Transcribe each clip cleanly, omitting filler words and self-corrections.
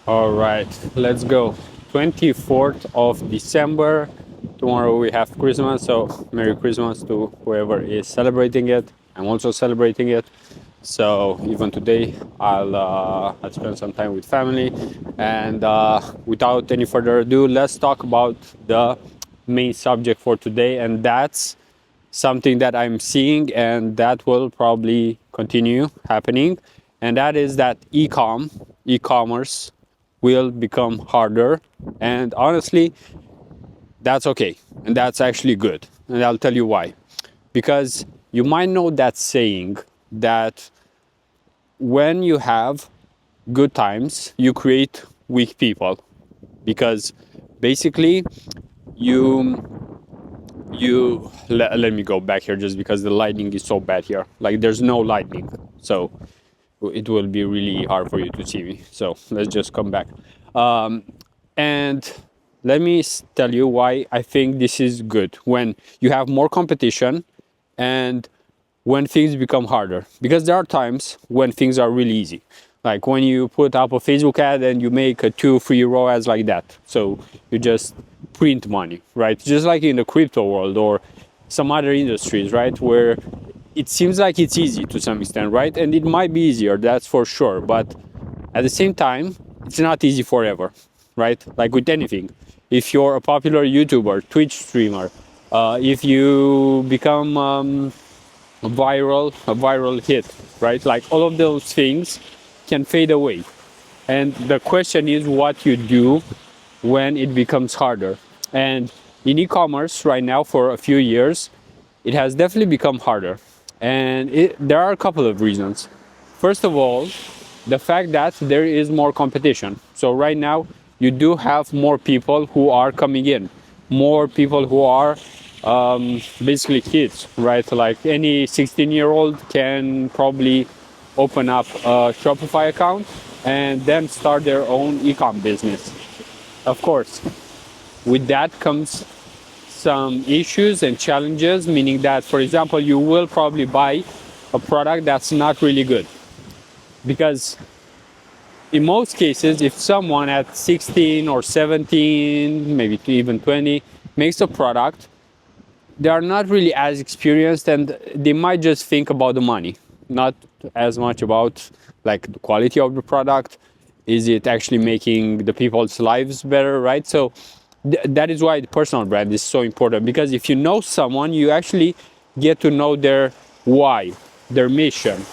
All right, let's go. 24th of December. Tomorrow we have Christmas, so Merry Christmas to whoever is celebrating it. I'm also celebrating it. So even today, I'll spend some time with family. And without any further ado, let's talk about the main subject for today, and that's something that I'm seeing and that will probably continue happening, and that is that e-commerce will become harder. And honestly, that's okay, and that's actually good, and I'll tell you why. Because you might know that saying that when you have good times, you create weak people. Because basically, you let me go back here just because the lighting is so bad here. Like there's no lighting, so it will be really hard for you to see me. So let's just come back. And let me tell you why I think this is good when you have more competition and when things become harder. Because there are times when things are really easy. Like when you put up a Facebook ad and you make a 2-3 row ads like that. So you just print money, right? Just like in the crypto world or some other industries, right? Where it seems like it's easy to some extent, right? And it might be easier, that's for sure. But at the same time, it's not easy forever, right? Like with anything. If you're a popular YouTuber, Twitch streamer, if you become a viral hit, right? Like all of those things can fade away. And the question is what you do when it becomes harder. And in e-commerce right now for a few years, it has definitely become harder. And there are a couple of reasons. First of all, the fact that there is more competition. So right now, you do have more people who are coming in, more people who are basically kids, right? Like any 16-year-old can probably open up a Shopify account and then start their own e-com business. Of course, with that comes some issues and challenges, meaning that, for example, you will probably buy a product that's not really good. Because in most cases, if someone at 16 or 17, maybe even 20, makes a product, they are not really as experienced and they might just think about the money, not as much about like the quality of the product. Is it actually making the people's lives better, right? So that is why the personal brand is so important, because if you know someone, you actually get to know their why, their mission,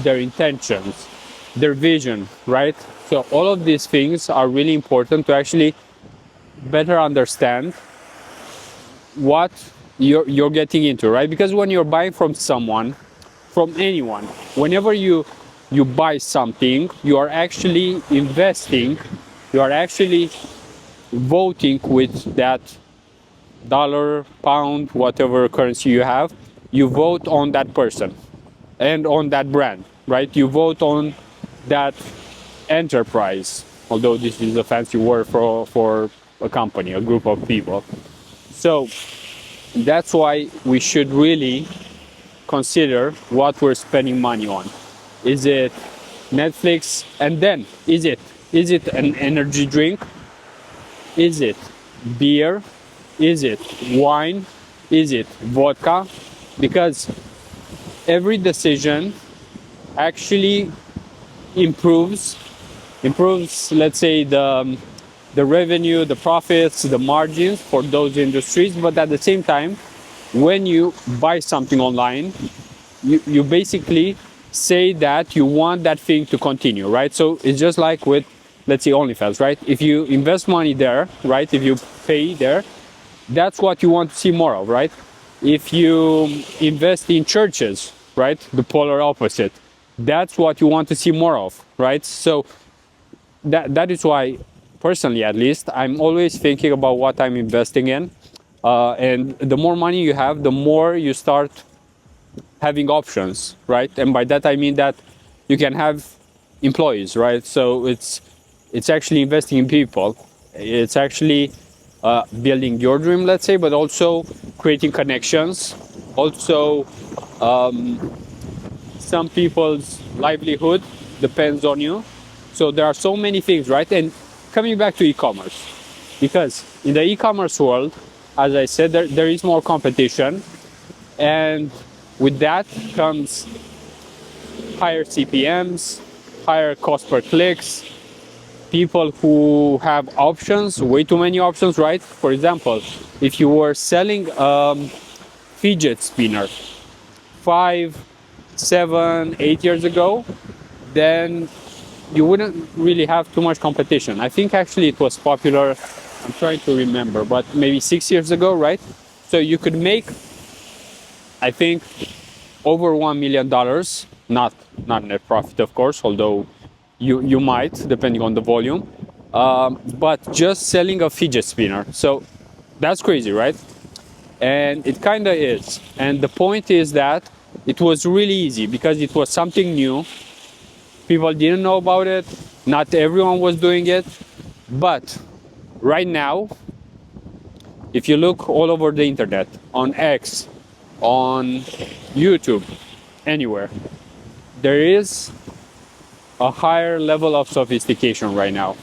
their intentions, their vision, right? So all of these things are really important to actually better understand what you're getting into, right? Because when you're buying from someone, from anyone, whenever you buy something, you are actually investing, you are actually voting with that dollar, pound, whatever currency you have. You vote on that person and on that brand, right? You vote on that enterprise, although this is a fancy word for a company, a group of people. So that's why we should really consider what we're spending money on. Is it Netflix? And then is it an energy drink? Is it beer? Is it wine? Is it vodka? Because every decision actually improves, let's say, the revenue, the profits, the margins for those industries. But at the same time, when you buy something online, you basically say that you want that thing to continue, right? So it's just like with, let's say, OnlyFans, right? If you invest money there, right? If you pay there, that's what you want to see more of, right? If you invest in churches, right? The polar opposite. That's what you want to see more of, right? So that is why, personally at least, I'm always thinking about what I'm investing in. And the more money you have, the more you start having options, right? And by that I mean that you can have employees, right? So it's actually investing in people. It's actually building your dream, let's say, but also creating connections. Also, some people's livelihood depends on you. So there are so many things, right? And coming back to e-commerce, because in the e-commerce world, as I said, there is more competition, and with that comes higher CPMs, higher cost per clicks, people who have options, way too many options, right? For example, if you were selling fidget spinner 5, 7, 8 years ago, then you wouldn't really have too much competition. I think actually it was popular, I'm trying to remember, but maybe 6 years ago, right? So you could make, I think, over $1 million, not net profit, of course, although you might, depending on the volume, but just selling a fidget spinner. So that's crazy, right? And it kind of is. And the point is that it was really easy because it was something new. People didn't know about it. Not everyone was doing it. But right now, if you look all over the internet, on X, on YouTube, anywhere, there is a higher level of sophistication right now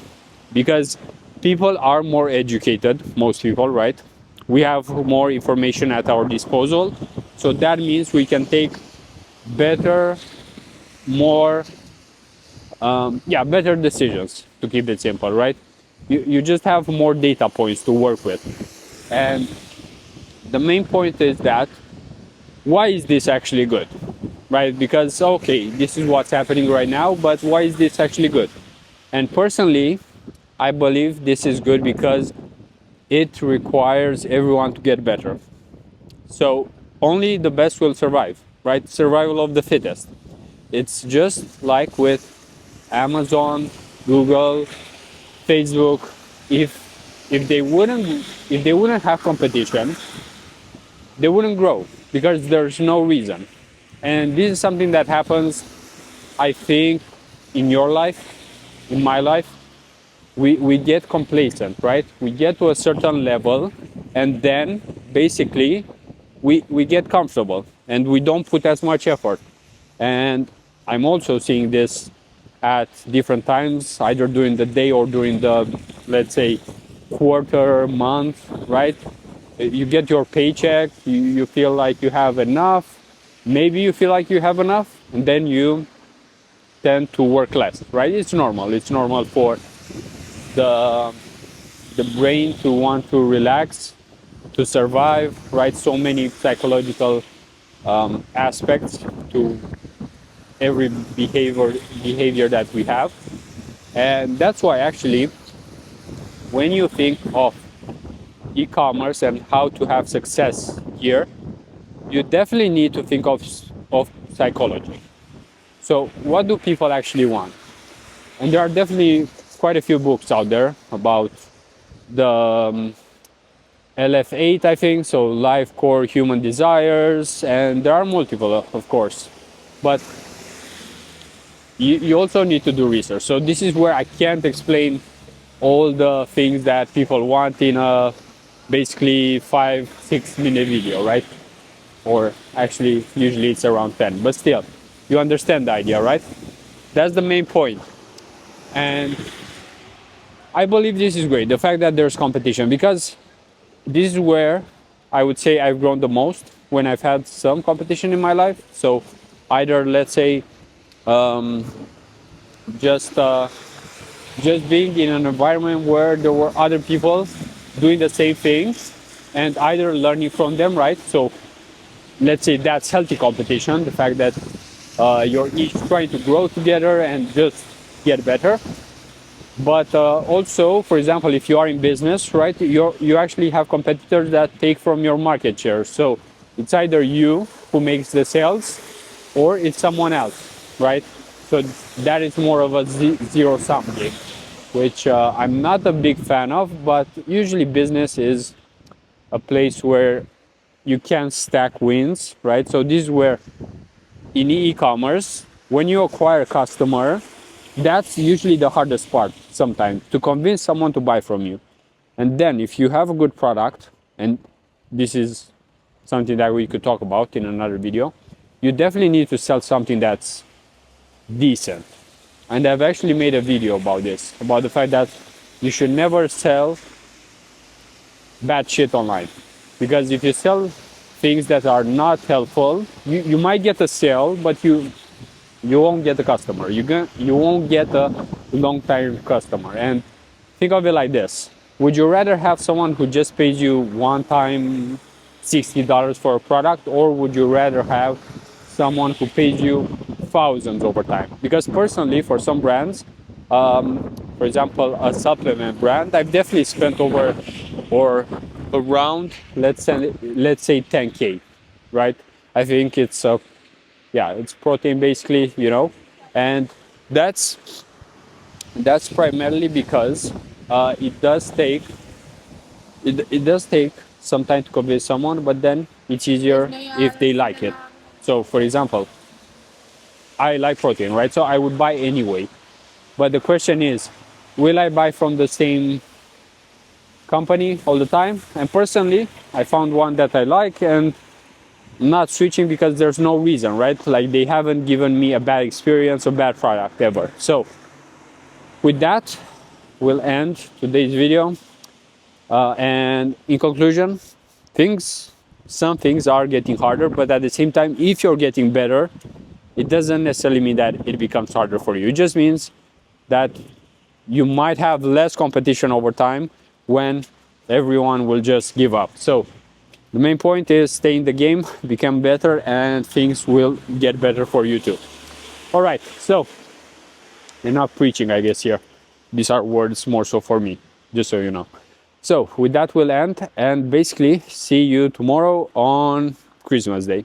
because people are more educated, most people, right? We have more information at our disposal. So that means we can take better, more, better decisions, to keep it simple, right? You just have more data points to work with. And the main point is that why is this actually good, right? Because, okay, this is what's happening right now, but why is this actually good? And personally, I believe this is good because it requires everyone to get better. So only the best will survive, right? Survival of the fittest. It's just like with Amazon, Google, Facebook. If they wouldn't have competition, they wouldn't grow because there's no reason. And this is something that happens, I think, in your life, in my life. We get complacent, right? We get to a certain level and then basically we get comfortable and we don't put as much effort. And I'm also seeing this at different times, either during the day or during the, let's say, quarter, month, right? You get your paycheck, you feel like you have enough, maybe you feel like you have enough, and then you tend to work less, right? It's normal for the brain to want to relax, to survive, right? So many psychological aspects to every behavior that we have. And that's why actually when you think of e-commerce and how to have success here, you definitely need to think of psychology. So what do people actually want? And there are definitely quite a few books out there about the LF8, I think, so Life Core Human Desires, and there are multiple, of course. But you also need to do research. So this is where I can't explain all the things that people want in a basically 5-6 minute video, right? Or actually, usually it's around 10, but still, you understand the idea, right? That's the main point. And I believe this is great, the fact that there's competition, because this is where I would say I've grown the most, when I've had some competition in my life. So either, let's say, just being in an environment where there were other people doing the same things and either learning from them, right? So let's say that's healthy competition, the fact that you're each trying to grow together and just get better. But also, for example, if you are in business, right, you actually have competitors that take from your market share. So it's either you who makes the sales or it's someone else, right? So that is more of a zero-sum game, which I'm not a big fan of, but usually business is a place where you can stack wins, right? So this is where in e-commerce, when you acquire a customer, that's usually the hardest part sometimes, to convince someone to buy from you. And then if you have a good product, and this is something that we could talk about in another video, you definitely need to sell something that's decent. and I've actually made a video about this, about the fact that you should never sell bad shit online. Because if you sell things that are not helpful, you might get a sale, but you won't get a customer. You won't get a long-time customer. And think of it like this. Would you rather have someone who just pays you one time $60 for a product, or would you rather have someone who pays you thousands over time? Because personally, for some brands, for example, a supplement brand, I've definitely spent over or around, let's say 10K, right? I think it's yeah, it's protein basically, you know, and that's primarily because it does take some time to convince someone, but then it's easier if they like it. So, for example, I like protein, right? So I would buy anyway. But the question is, will I buy from the same company all the time? And personally, I found one that I like, and I'm not switching because there's no reason, right? Like, they haven't given me a bad experience or bad product ever. So with that, we'll end today's video. And in conclusion, some things are getting harder, but at the same time, if you're getting better, it doesn't necessarily mean that it becomes harder for you. It just means that you might have less competition over time when everyone will just give up. So the main point is stay in the game, become better, and things will get better for you too. All right, so enough preaching, I guess, here. These are words more so for me, just so you know. So with that, we'll end, and basically see you tomorrow on Christmas Day.